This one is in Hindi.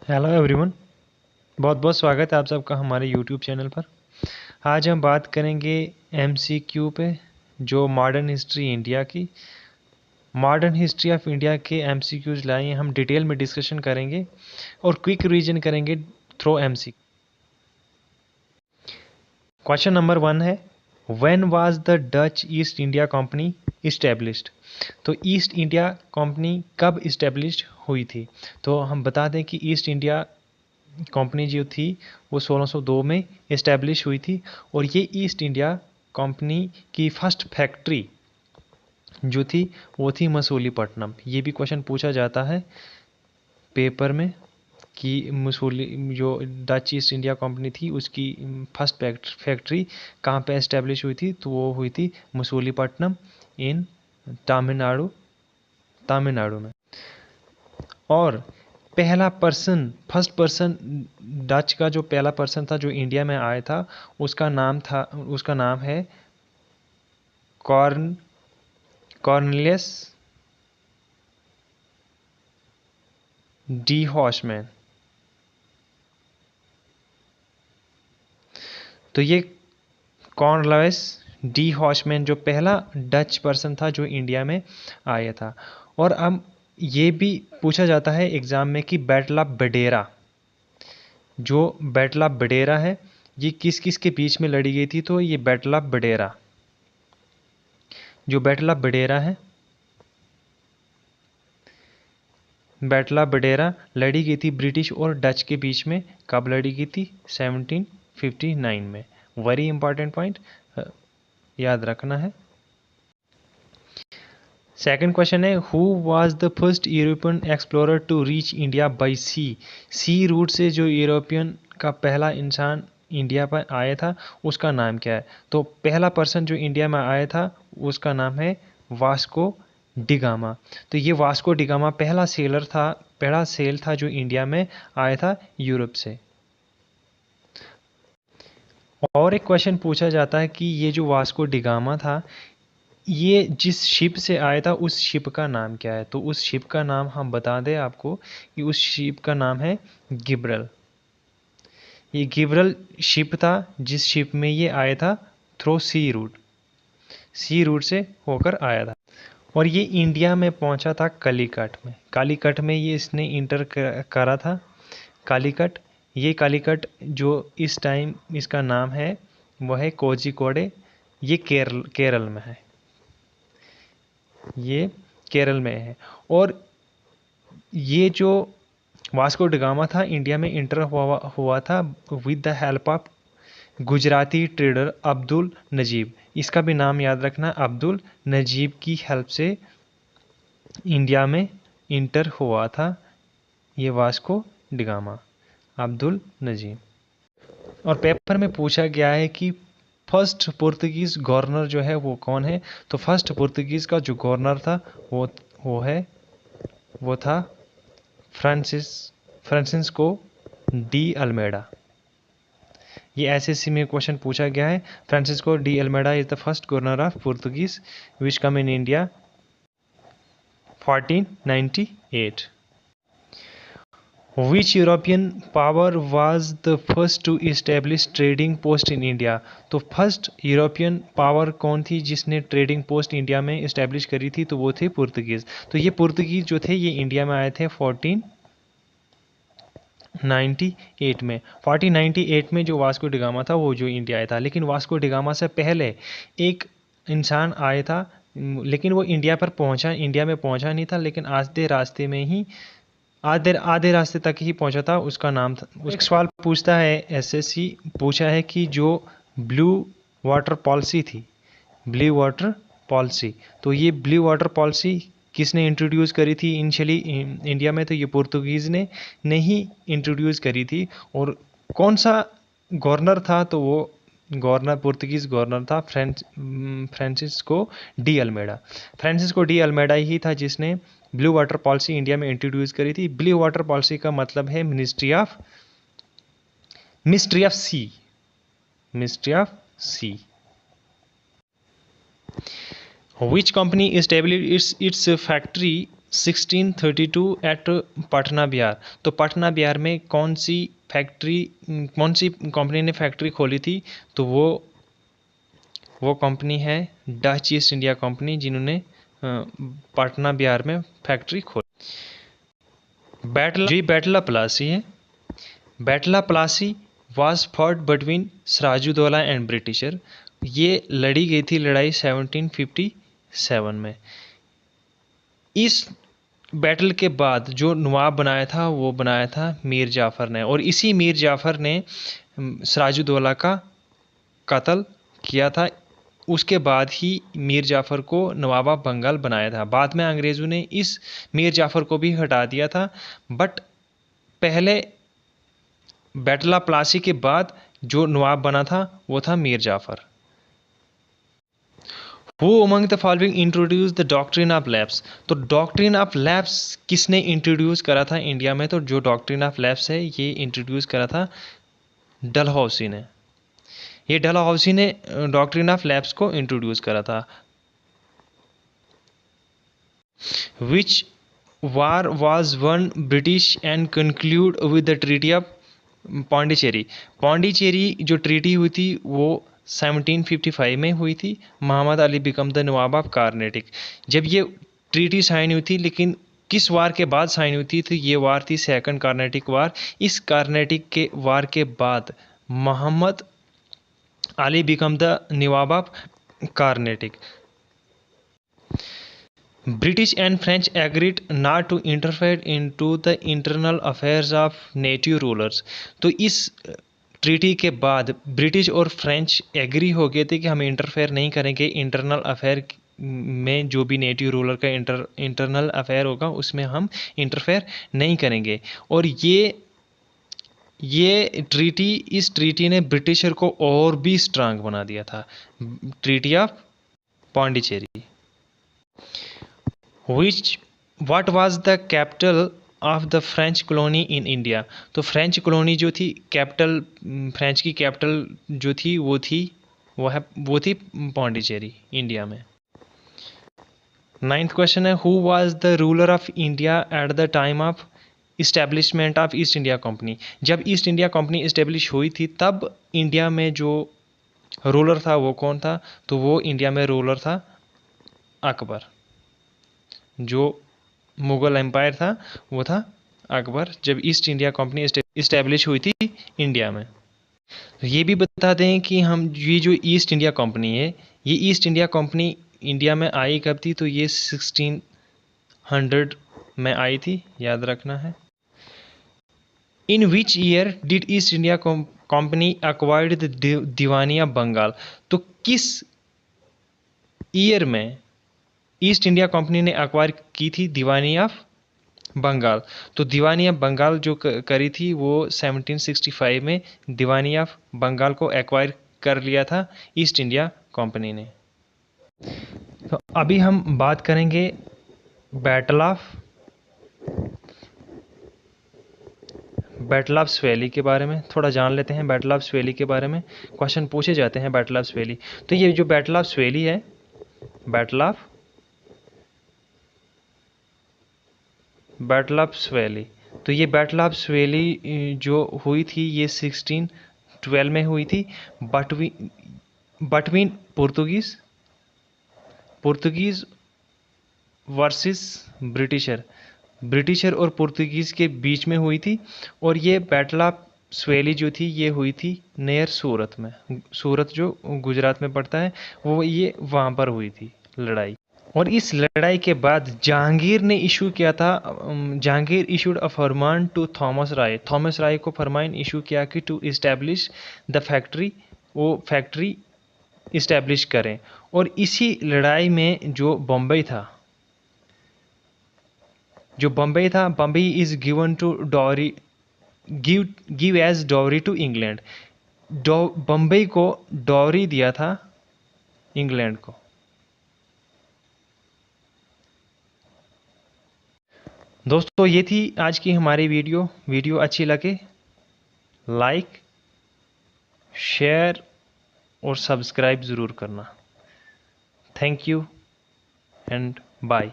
हेलो एवरीवन, बहुत बहुत स्वागत है आप सबका हमारे यूट्यूब चैनल पर। आज हम बात करेंगे एमसीक्यू पे, जो मॉडर्न हिस्ट्री ऑफ इंडिया के एमसीक्यूज लाए हैं। हम डिटेल में डिस्कशन करेंगे और क्विक रिवीजन करेंगे थ्रू एमसी। क्वेश्चन नंबर 1 है, when was the Dutch east India company established? तो ईस्ट इंडिया कंपनी कब इस्टेब्लिश हुई थी? तो हम बता दें कि ईस्ट इंडिया कंपनी जो थी वो 1602 में इस्टेब्लिश हुई थी। और ये ईस्ट इंडिया कंपनी की फर्स्ट फैक्ट्री जो थी वो थी मसूलीपट्टनम। ये भी क्वेश्चन पूछा जाता है पेपर में कि मसूली जो डच ईस्ट इंडिया कंपनी थी उसकी फर्स्ट फैक्ट्री कहाँ पे इस्टेब्लिश हुई थी? तो वो हुई थी मसूलीपट्टनम इन तमिलनाडु में। और फर्स्ट पर्सन डच का जो पहला पर्सन था जो इंडिया में आया था, उसका नाम है कॉर्नलियस डी हॉशमैन। तो ये कॉर्नलियस डी हॉशमैन जो पहला डच पर्सन था जो इंडिया में आया था। और अब ये भी पूछा जाता है एग्जाम में कि बैटल ऑफ बडेरा है, ये किस किस के बीच में लड़ी गई थी? तो ये बैटल ऑफ बडेरा लड़ी गई थी ब्रिटिश और डच के बीच में। कब लड़ी गई थी? 1759 में। वेरी इंपॉर्टेंट पॉइंट, याद रखना है। सेकंड क्वेश्चन है, who was the first European explorer to reach India by sea? Sea route से जो यूरोपियन का पहला इंसान इंडिया पर आया था उसका नाम क्या है? तो पहला पर्सन जो इंडिया में आया था उसका नाम है वास्को डिगामा। तो ये वास्को डिगामा पहला सेल था जो इंडिया में आया था यूरोप से। और एक क्वेश्चन पूछा जाता है कि ये जो वास्को डिगामा था, ये जिस शिप से आया था उस शिप का नाम क्या है? तो उस शिप का नाम हम बता दें आपको कि उस शिप का नाम है गिब्रल। ये गिब्रल शिप था जिस शिप में ये आया था थ्रू सी रूट से होकर आया था। और ये इंडिया में पहुंचा था कालीकट में ये इसने इंटर करा था। कालीकट जो इस टाइम इसका नाम है वह है कोझिकोडे। ये केरल में है, ये केरल में है। और ये जो वास्को डिगामा था इंडिया में इंटर हुआ था with the help of Gujarati trader Abdul Najib. इसका भी नाम याद रखना, अब्दुल नजीब की हेल्प से इंडिया में इंटर हुआ था ये वास्को डिगामा, अब्दुल नजीब। और पेपर में पूछा गया है कि फर्स्ट पुर्तगीज गवर्नर जो है वो कौन है? तो फर्स्ट पुर्तगीज का जो गवर्नर था वो था फ्रांसिस्को डी अल्मेडा। ये एसएससी में क्वेश्चन पूछा गया है। Francisco de Almeida is the first governor of Portuguese which come in India 1498। Which European power was the first to establish trading post in India? तो फर्स्ट यूरोपियन पावर कौन थी जिसने ट्रेडिंग पोस्ट इंडिया में इस्टेब्लिश करी थी? तो वो थे पुर्तगीज। तो ये पुर्तगीज जो थे ये इंडिया में आए थे 1498 में। 1498 में जो वास्को डिगामा था वो जो इंडिया आया था। लेकिन वास्को डिगामा से पहले एक इंसान आया था, लेकिन वो इंडिया में पहुंचा नहीं था, लेकिन आधे रास्ते तक ही पहुंचा था। उसका नाम था, एक सवाल पूछता है एसएससी, पूछा है कि जो ब्लू वाटर पॉलिसी थी, ब्लू वाटर पॉलिसी, तो ये ब्लू वाटर पॉलिसी किसने इंट्रोड्यूस करी थी इनिशियली इंडिया में? तो ये पुर्तगीज ने नहीं इंट्रोड्यूस करी थी। और कौन सा गवर्नर था? तो वो पुर्तगीज गवर्नर था फ्रांसिस्को डी अल्मेडा ही था जिसने ब्लू वाटर पॉलिसी इंडिया में इंट्रोड्यूस करी थी। ब्लू वाटर पॉलिसी का मतलब है mystery of sea. Which company established its factory 1632 at Patna Bihar. तो पटना बिहार में कौन सी कंपनी ने फैक्ट्री खोली थी? तो वो कंपनी है डच ईस्ट इंडिया कंपनी, जिन्होंने पटना बिहार में फैक्ट्री खोली। बैटल ऑफ प्लासी है। Battle of Plassey was fought between Sirajuddaulah and Britisher. ये लड़ी गई थी लड़ाई 1757 में। इस बैटल के बाद जो नवाब बनाया था वो बनाया था मीर जाफ़र ने, और इसी मीर जाफ़र ने सिराजुद्दौला का कत्ल किया था। उसके बाद ही मीर जाफ़र को नवाब ऑफ बंगाल बनाया था। बाद में अंग्रेज़ों ने इस मीर जाफ़र को भी हटा दिया था, बट पहले बैटल ऑफ प्लासी के बाद जो नवाब बना था वो था Mir Jafar. Who among the following introduced the doctrine of lapse? तो डॉक्ट्रिन ऑफ लैप्स किसने इंट्रोड्यूस करा था इंडिया में? तो जो डॉक्ट्रिन ऑफ लैप्स है ये इंट्रोड्यूस करा था डलहौसी ने। ये डलहौसी ने डॉक्ट्रिन ऑफ लैप्स को इंट्रोड्यूस करा था। Which war was won British and conclude with the treaty of Pondicherry? Pondicherry जो ट्रीटी हुई थी वो 1755 में हुई थी। Mohammad Ali become the nawab of Carnatic. जब ये ट्रीटी साइन हुई थी, लेकिन किस वार के बाद साइन हुई थी? तो ये वार थी सेकंड कार्नेटिक वार। इस कार्नेटिक के वार के बाद Mohammad Ali become the nawab of Carnatic. British and French agreed not to interfere into the internal affairs of native rulers। तो इस ट्रीटी के बाद ब्रिटिश और फ्रेंच एग्री हो गए थे कि हम इंटरफेयर नहीं करेंगे इंटरनल अफेयर में। जो भी नेटिव रूलर का इंटरनल अफेयर होगा उसमें हम इंटरफेयर नहीं करेंगे। और ये ट्रीटी, इस ट्रीटी ने ब्रिटिशर को और भी स्ट्रांग बना दिया था। Treaty of Pondicherry. What was the capital of the French colony in India? तो फ्रेंच कॉलोनी जो थी, कैपिटल फ्रेंच की कैपिटल जो थी वो थी पौंडीचेरी, इंडिया में। 9th क्वेश्चन है, who was the ruler of India at the time of establishment of east India company? जब ईस्ट इंडिया कंपनी इस्टेब्लिश हुई थी तब इंडिया में जो रूलर था वो कौन था? तो वो इंडिया में रूलर था अकबर। जो मुग़ल एम्पायर था वो था अकबर, जब ईस्ट इंडिया कंपनी इस्टेब्लिश हुई थी इंडिया में। तो ये भी बता दें कि ये जो ईस्ट इंडिया कंपनी है, ये ईस्ट इंडिया कंपनी इंडिया में आई कब थी? तो ये 1600 में आई थी, याद रखना है। In which year did East India Company acquired the diwani of Bengal? तो किस ईयर में ईस्ट इंडिया कंपनी ने एक्वायर की थी दीवानी ऑफ बंगाल? तो दीवानी ऑफ बंगाल जो करी थी वो 1765 में दीवानी ऑफ बंगाल को एक्वायर कर लिया था ईस्ट इंडिया कंपनी ने। तो अभी हम बात करेंगे बैटल ऑफ स्वेली के बारे में। थोड़ा जान लेते हैं बैटल ऑफ स्वेली के बारे में। क्वेश्चन पूछे जाते हैं बैटल ऑफ स्वेली। तो ये जो बैटल ऑफ स्वेली है, बैटल ऑफ स्वेली, तो ये बैटल ऑफ स्वेली जो हुई थी ये 1612 में हुई थी। बटवीन पुर्तगीज वर्सेस ब्रिटिशर और पुर्तगीज़ के बीच में हुई थी। और ये बैटल ऑफ स्वेली जो थी ये हुई थी नियर सूरत में। सूरत जो गुजरात में पड़ता है वो, ये वहाँ पर हुई थी लड़ाई। और इस लड़ाई के बाद जहांगीर ने इशू किया था, Jahangir issued a farman to Thomas Roe को फरमान इशू किया कि टू इस्टेब्लिश द फैक्ट्री, वो फैक्ट्री इस्टेब्लिश करें। और इसी लड़ाई में जो बम्बई था, Bombay is given to dowry, give as dowry to England. Bombay को डॉरी दिया था इंग्लैंड को। दोस्तों ये थी आज की हमारी वीडियो अच्छी लगे लाइक, शेयर और सब्सक्राइब ज़रूर करना। Thank you and bye.